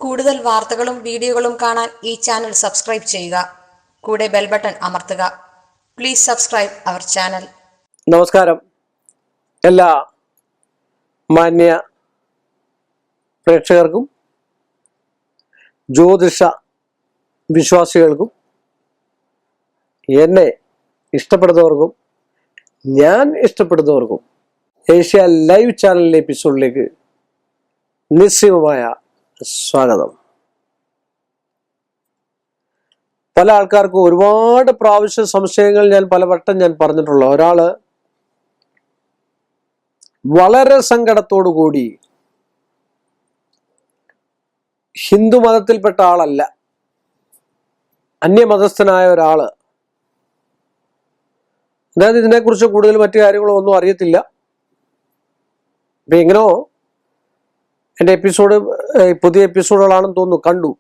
കൂടുതൽ വാർത്തകളും വീഡിയോകളും കാണാൻ ഈ ചാനൽ സബ്സ്ക്രൈബ് ചെയ്യുക. കൂടെ ബെൽ ബട്ടൺ അമർത്തുക. Please subscribe our channel. നമസ്കാരം. എല്ലാ മാന്യ പ്രേക്ഷകർക്കും ജ്യോതിഷ വിശ്വാസികൾക്കും എന്നെ ഇഷ്ടപ്പെടുന്നവർക്കും ഞാൻ ഇഷ്ടപ്പെടുന്നവർക്കും ഏഷ്യ ലൈവ് ചാനലിലെ എപ്പിസോഡിലേക്ക് നിസ്സീമമായ സ്വാഗതം. പല ആൾക്കാർക്കും ഒരുപാട് പ്രാവശ്യം സംശയങ്ങൾ ഞാൻ പലവട്ടം പറഞ്ഞിട്ടുള്ള ഒരാള് വളരെ സങ്കടത്തോടു കൂടി ഹിന്ദു മതത്തിൽപ്പെട്ട ആളല്ല, അന്യമതസ്ഥനായ ഒരാള്, അതായത് ഇതിനെക്കുറിച്ച് കൂടുതൽ മറ്റു കാര്യങ്ങളോ ഒന്നും അറിയത്തില്ല. ഇപ്പൊ എങ്ങനെയോ എൻ്റെ എപ്പിസോഡ് പുതിയ എപ്പിസോഡുകളാണെന്ന് തോന്നുന്നു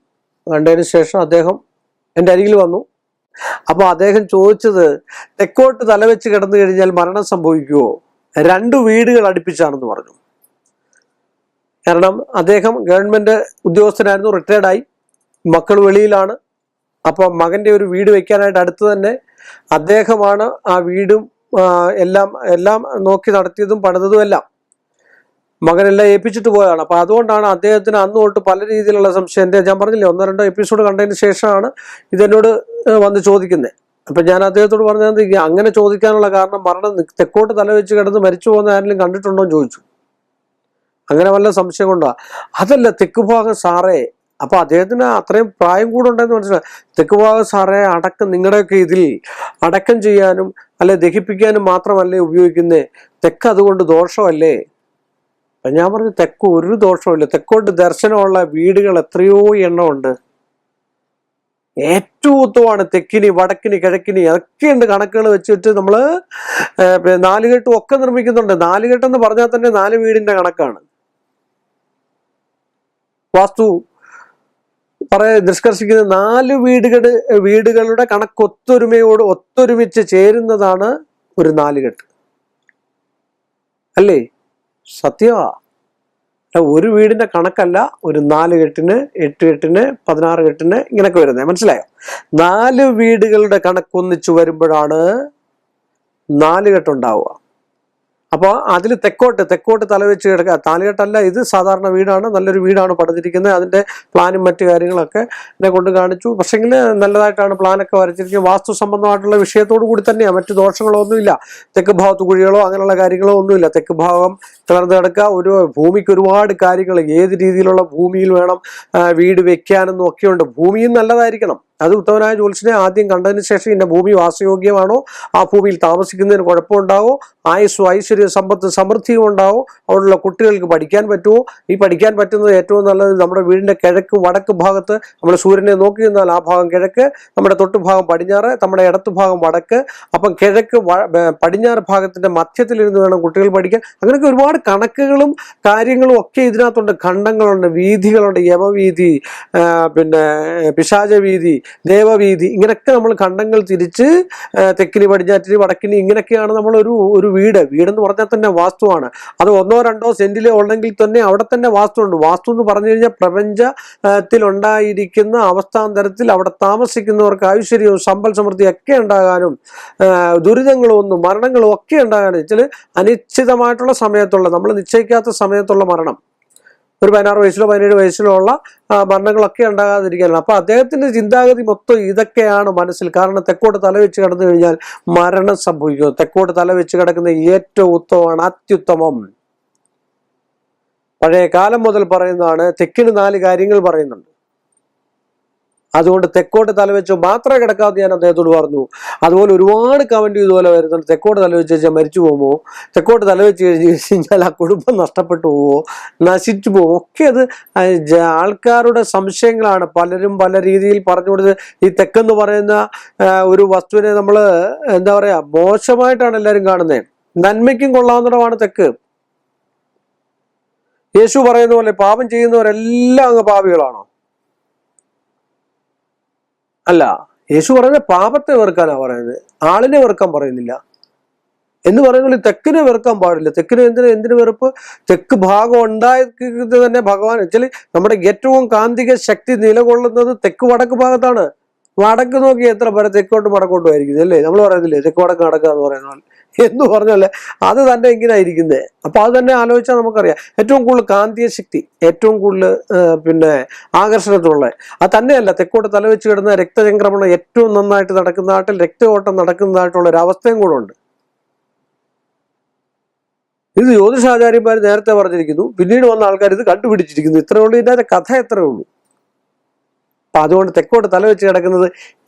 കണ്ടതിന് ശേഷം അദ്ദേഹം എൻ്റെ അരികിൽ വന്നു. അപ്പൊ അദ്ദേഹം ചോദിച്ചത്, തെക്കോട്ട് തലവെച്ച് കിടന്നു കഴിഞ്ഞാൽ മരണം സംഭവിക്കുമോ? 2 വീടുകൾ അടുപ്പിച്ചാണെന്ന് പറഞ്ഞു. കാരണം അദ്ദേഹം ഗവൺമെന്റ് ഉദ്യോഗസ്ഥനായിരുന്നു, റിട്ടയർഡായി, മക്കൾ വെളിയിലാണ്. അപ്പൊ മകന്റെ ഒരു വീട് വെക്കാനായിട്ട് അടുത്ത് തന്നെ അദ്ദേഹമാണ് ആ വീടും എല്ലാം നോക്കി നടത്തിയതും പണിതതും എല്ലാം മകനെല്ലാം ഏൽപ്പിച്ചിട്ട് പോയതാണ്. അപ്പൊ അതുകൊണ്ടാണ് അദ്ദേഹത്തിന് അന്ന് തൊട്ട് പല രീതിയിലുള്ള സംശയം. ഞാൻ പറഞ്ഞില്ലേ, 1-2 എപ്പിസോഡ് കണ്ടതിന് ശേഷമാണ് ഇതെന്നോട് വന്ന് ചോദിക്കുന്നത്. അപ്പൊ ഞാൻ അദ്ദേഹത്തോട് പറഞ്ഞത്, അങ്ങനെ ചോദിക്കാനുള്ള കാരണം, മരണം തെക്കോട്ട് തലവെച്ച് കിടന്ന് മരിച്ചു പോകുന്ന ആരെങ്കിലും കണ്ടിട്ടുണ്ടോ എന്ന് ചോദിച്ചു. അങ്ങനെ വല്ല സംശയം കൊണ്ടാ? അതല്ല, തെക്ക് ഭാഗം സാറേ. അപ്പൊ അദ്ദേഹത്തിന് അത്രയും പ്രായം കൂടെ ഉണ്ടെന്ന് മനസ്സിലായി. തെക്ക് ഭാഗം സാറേ, അടക്കം നിങ്ങളുടെയൊക്കെ ഇതിൽ അടക്കം ചെയ്യാനും അല്ലെ ദഹിപ്പിക്കാനും മാത്രമല്ലേ ഉപയോഗിക്കുന്നേ, തെക്ക് അതുകൊണ്ട് ദോഷമല്ലേ? ഞാൻ പറഞ്ഞു, തെക്ക് ഒരു ദോഷമില്ല. തെക്കോട്ട് ദർശനമുള്ള വീടുകൾ എത്രയോ എണ്ണമുണ്ട്. ഏറ്റവും ഉത്തമമാണ് തെക്കിനി, വടക്കിനി, കിഴക്കിനി, അതൊക്കെയുണ്ട്. കണക്കുകൾ വെച്ചിട്ട് നമ്മള് 4 കെട്ടും ഒക്കെ നിർമ്മിക്കുന്നുണ്ട്. 4 കെട്ടെന്ന് പറഞ്ഞാൽ തന്നെ 4 വീടിന്റെ കണക്കാണ്. വാസ്തു നിഷ്കർഷിക്കുന്ന 4 വീടുകളുടെ കണക്ക് ഒത്തൊരുമിച്ച് ചേരുന്നതാണ് ഒരു 4 കെട്ട് അല്ലേ? സത്യമാ. ഒരു വീടിന്റെ കണക്കല്ല, ഒരു 4 കെട്ടിന്, 8 കെട്ടിന്, 16 കെട്ടിന് ഇങ്ങനെയൊക്കെ വരുന്നത്. മനസ്സിലായോ? 4 വീടുകളുടെ കണക്കൊന്നിച്ചു വരുമ്പോഴാണ് 4 കെട്ടുണ്ടാവുക. അപ്പോൾ അതിൽ തെക്കോട്ട് തലവെച്ച് കിടക്കുക. 4 കെട്ടല്ല, ഇത് സാധാരണ വീടാണ്, നല്ലൊരു വീടാണ് പണിതിരിക്കുന്നത്. അതിന്റെ പ്ലാനും മറ്റു കാര്യങ്ങളൊക്കെ എന്നെ കൊണ്ട് കാണിച്ചു. പക്ഷെങ്കിൽ നല്ലതായിട്ടാണ് പ്ലാനൊക്കെ വരച്ചിരിക്കുന്നത്. വാസ്തു സംബന്ധമായിട്ടുള്ള വിഷയത്തോടു കൂടി തന്നെയാണ്, മറ്റു ദോഷങ്ങളോ ഒന്നുമില്ല. തെക്ക് ഭാഗത്ത് കുഴികളോ അങ്ങനെയുള്ള കാര്യങ്ങളോ ഒന്നുമില്ല. തെക്ക് ഭാഗം കിളർന്ന് കിടക്കുക. ഒരു ഭൂമിക്ക് ഒരുപാട് കാര്യങ്ങൾ, ഏത് രീതിയിലുള്ള ഭൂമിയിൽ വേണം വീട് വെക്കാനെന്നും ഒക്കെയുണ്ട്. ഭൂമിയും നല്ലതായിരിക്കണം. അത് ഉത്തമനായ ജ്യോത്സ്യനെ ആദ്യം കണ്ടതിന് ശേഷം ഇന്ന ഭൂമി വാസയോഗ്യമാണോ, ആ ഭൂമിയിൽ താമസിക്കുന്നതിന് കുഴപ്പമുണ്ടാവോ, ആയുസ്സും ഐശ്വര്യവും സമ്പത്തും സമൃദ്ധിയും ഉണ്ടാവോ, അവിടെയുള്ള കുട്ടികൾക്ക് പഠിക്കാൻ പറ്റുമോ? ഈ പഠിക്കാൻ പറ്റുന്നത് ഏറ്റവും നല്ലത് നമ്മുടെ വീടിന്റെ കിഴക്ക് വടക്ക് ഭാഗത്ത് നമ്മൾ സൂര്യനെ നോക്കി നിന്നാൽ ആ ഭാഗം കിഴക്ക്, നമ്മുടെ തൊട്ടു ഭാഗം പടിഞ്ഞാറ്, നമ്മുടെ ഇടത്തു ഭാഗം വടക്ക്. അപ്പം കിഴക്ക് പടിഞ്ഞാറ് ഭാഗത്തിന്റെ മധ്യത്തിലിരുന്ന് വേണം കുട്ടികൾ പഠിക്കാൻ. അങ്ങനെയൊക്കെ ഒരുപാട് കണക്കുകളും കാര്യങ്ങളും ഒക്കെ ഇതിനകത്തുണ്ട്. ഖണ്ഡങ്ങളുണ്ട്, വീഥികളുണ്ട്, യമവീഥി, പിന്നെ പിശാചവീഥി, ദേവവീഥി, ഇങ്ങനെയൊക്കെ നമ്മൾ ഖണ്ഡങ്ങൾ തിരിച്ച് തെക്കിനി, പടിഞ്ഞാറ്റിനി, വടക്കിനി, ഇങ്ങനെയൊക്കെയാണ് നമ്മൾ ഒരു വീടെന്ന് പറഞ്ഞാൽ തന്നെ വാസ്തുവാണ്. അത് 1-2 സെന്റിലേ ഉണ്ടെങ്കിൽ തന്നെ അവിടെ തന്നെ വാസ്തുണ്ട്. വാസ്തു എന്ന് പറഞ്ഞു കഴിഞ്ഞാൽ പ്രപഞ്ചത്തിൽ ഉണ്ടായിരിക്കുന്ന അവസ്ഥാന്തരത്തിൽ അവിടെ താമസിക്കുന്നവർക്ക് ഐശ്വര്യവും സമ്പൽ സമൃദ്ധിയും ഒക്കെ ഉണ്ടാകാനും ദുരിതങ്ങളും മരണങ്ങളും ഒക്കെ ഉണ്ടാകാനും, വെച്ചാൽ അനിശ്ചിതമായിട്ടുള്ള സമയത്തുള്ള, നമ്മൾ നിശ്ചയിക്കാത്ത സമയത്തുള്ള മരണം, ഒരു 16 വയസ്സിലോ 17 വയസ്സിലോ ഉള്ള മരണങ്ങളൊക്കെ ഉണ്ടാകാതിരിക്കാനാണ്. അപ്പൊ അദ്ദേഹത്തിന്റെ ചിന്താഗതി മൊത്തം ഇതൊക്കെയാണ് മനസ്സിൽ. കാരണം തെക്കോട്ട് തലവെച്ച് കിടന്നു കഴിഞ്ഞാൽ മരണം സംഭവിക്കും. തെക്കോട്ട് തലവെച്ച് കിടക്കുന്ന ഏറ്റവും ഉത്തമമാണ്, അത്യുത്തമം. പഴയ കാലം മുതൽ പറയുന്നതാണ്. തെക്കിന് 4 കാര്യങ്ങൾ പറയുന്നുണ്ട്. അതുകൊണ്ട് തെക്കോട്ട് തലവെച്ച് മാത്രമേ കിടക്കാതെ ഞാൻ അദ്ദേഹത്തോട് പറഞ്ഞു. അതുപോലെ ഒരുപാട് കമന്റ് ഇതുപോലെ വരുന്നുണ്ട്. തെക്കോട്ട് തലവെച്ച് കഴിഞ്ഞാൽ മരിച്ചു പോകുമോ, തെക്കോട്ട് തലവെച്ച് കഴിഞ്ഞാൽ ആ കുടുംബം നഷ്ടപ്പെട്ടു പോവോ, നശിച്ചു പോവോ, ഒക്കെ അത് ആൾക്കാരുടെ സംശയങ്ങളാണ്. പലരും പല രീതിയിൽ പറഞ്ഞു കൊടുത്ത് ഈ തെക്കെന്ന് പറയുന്ന ഒരു വസ്തുവിനെ നമ്മൾ എന്താ പറയാ, മോശമായിട്ടാണ് എല്ലാവരും കാണുന്നത്. നന്മയ്ക്കും കൊള്ളാവുന്നതാണ് തെക്ക്. യേശു പറയുന്ന പോലെ പാപം ചെയ്യുന്നവരെല്ലാം അങ്ങ് പാപികളാണോ? അല്ല, യേശു പറയുന്നത് പാപത്തെ വെറുക്കാനാ പറയുന്നത്, ആളിനെ വെറുക്കാൻ പറയുന്നില്ല. എന്ന് പറയുന്നത് തെക്കിനെ വെറുക്കാൻ പാടില്ല. തെക്കിന് എന്തിനു വെറുപ്പ്? തെക്ക് ഭാഗം ഉണ്ടായത് തന്നെ ഭഗവാൻ വെച്ചാൽ നമ്മുടെ ഏറ്റവും കാന്തിക ശക്തി നിലകൊള്ളുന്നത് തെക്ക് വടക്ക് ഭാഗത്താണ്. വടക്ക് നോക്കി എത്ര പേരെ തെക്കോട്ടും വടക്കോട്ടും ആയിരിക്കുന്നത് അല്ലേ? നമ്മൾ പറയുന്നില്ലേ തെക്ക് വടക്ക് നടക്കുക എന്ന് പറയുന്ന എന്ന് പറഞ്ഞല്ലേ അത് തന്നെ ഇങ്ങനെ ഇരിക്കുന്നത്. അപ്പൊ അത് തന്നെ ആലോചിച്ചാൽ നമുക്കറിയാം ഏറ്റവും കൂടുതൽ കാന്തിക ശക്തി, ഏറ്റവും കൂടുതൽ പിന്നെ ആകർഷണത്തിലുള്ള അത് തന്നെയല്ല തെക്കോട്ട് തലവെച്ച് കിടന്ന രക്തചംക്രമണം ഏറ്റവും നന്നായിട്ട് നടക്കുന്ന നാട്ടിൽ രക്തഓട്ടം നടക്കുന്നതായിട്ടുള്ള ഒരു അവസ്ഥയും കൂടെ ഉണ്ട്. ഇത് ജ്യോതിഷാചാര്യന്മാർ നേരത്തെ പറഞ്ഞിരിക്കുന്നു, പിന്നീട് വന്ന ആൾക്കാർ ഇത് കണ്ടുപിടിച്ചിരിക്കുന്നു. ഇത്രയേ ഉള്ളൂ, ഇതിന്റെ കഥ എത്രയേ ഉള്ളൂ. അപ്പൊ അതുകൊണ്ട് തെക്കോട്ട് തലവെച്ച് കിടക്കുന്നത്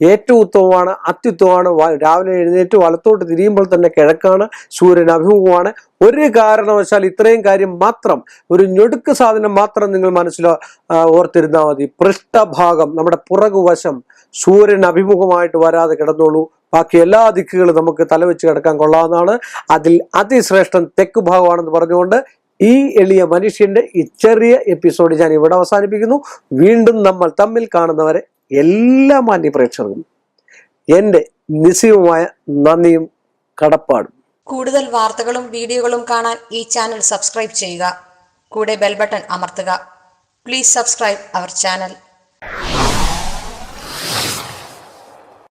ഏറ്റവും ഉത്തമമാണ്, അത്യുത്തമമാണ്. രാവിലെ എഴുന്നേറ്റ് വലത്തോട്ട് തിരിയുമ്പോൾ തന്നെ കിഴക്കാണ്, സൂര്യൻ അഭിമുഖമാണ്. ഒരു കാരണവശാൽ ഇത്രയും കാര്യം മാത്രം, ഒരു ഞൊടുക്ക് സാധനം മാത്രം നിങ്ങൾ മനസ്സിൽ ഓർത്തിരുന്നാൽ മതി. പൃഷ്ഠഭാഗം, നമ്മുടെ പുറകുവശം സൂര്യൻ അഭിമുഖമായിട്ട് വരാതെ കിടന്നോളൂ. ബാക്കി എല്ലാ ദിക്കുകളും നമുക്ക് തലവെച്ച് കിടക്കാൻ കൊള്ളാവുന്നതാണ്. അതിൽ അതിശ്രേഷ്ഠം തെക്ക് ഭാഗമാണെന്ന് പറഞ്ഞുകൊണ്ട് ഈ എളിയ മനുഷ്യന്റെ ഈ ചെറിയ എപ്പിസോഡ് ഞാൻ ഇവിടെ അവസാനിപ്പിക്കുന്നു. വീണ്ടും നമ്മൾ തമ്മിൽ കാണുന്നവരെ എല്ലാ മാന്യ പ്രേക്ഷകർക്കും എൻ്റെ നിസ്സീമമായ നന്ദിയും കടപ്പാടും. കൂടുതൽ വാർത്തകളും വീഡിയോകളും കാണാൻ ഈ ചാനൽ സബ്സ്ക്രൈബ് ചെയ്യുക. കൂടെ ബെൽ ബട്ടൺ അമർത്തുക. Please subscribe our channel.